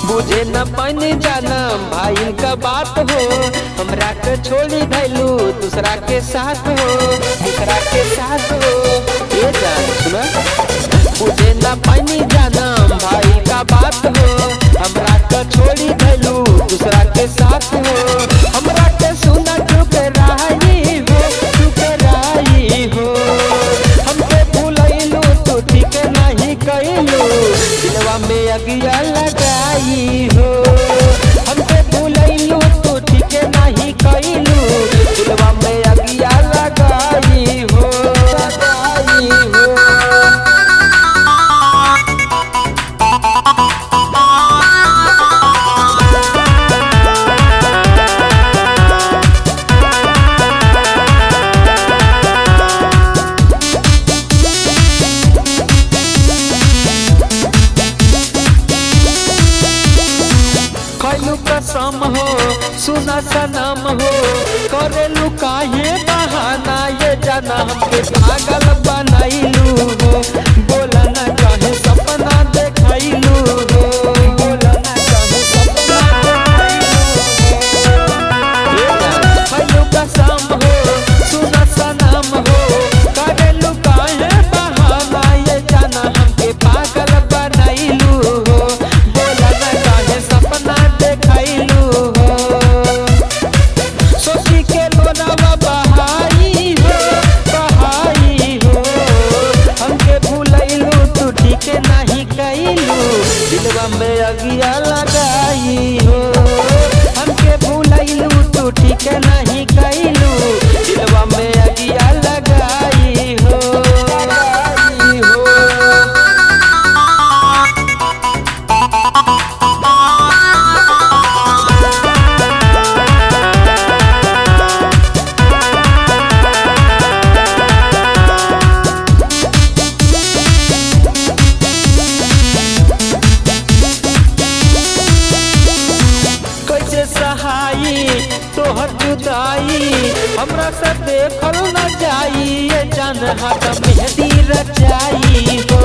बुझे न पानी जानम भाई का बात हो, हमरा के छोड़ी धैलू दूसरा के साथ हो, दूसरा के साथ हो। ये जान सुना, बुझे न पानी जानम भाई का बात हो, हमरा के छोड़ी धैलू दूसरा के साथ हो। हमरा के सुना ठुकराई हो, ठुकराई हो। हमके भूलैलू तो ठीक नहीं कैलू, दिलवा में अगिया लगाई हो। हमके भूलैलू तो ठीक नहीं कैलू, दिलवा में अगिया लगाई हो, लगाई हो। खैलू कसम हो, सुना सनम हो, करेलू काहे बहाना, ये जाना हमके पागल बनैलू हो। बोला न काहे सपना देखैलू हो, बोला न काहे सपना देखैलू हो। खैलू कसम हो, सुना सनम हो, करेलू काहे बहाना, ये जाना हमके पागल बनैलू हो। बोला न काहे सपना देखैलू हो। सोची के लोनावा बहाई हो, बहाई हो। हमके भूलैलू तू ठीक नहीं कैलू, दिलवा में अगिया लगाई हो। हमके भूलैलू तू ठीक नहीं कैलू, दिलवा में अगिया लगाई हो, लगाई हो। कैसे सहाई तोहर जुदाई, हमरा से देखल न जाई, ये जान हाथ मेहंदी रचाई हो।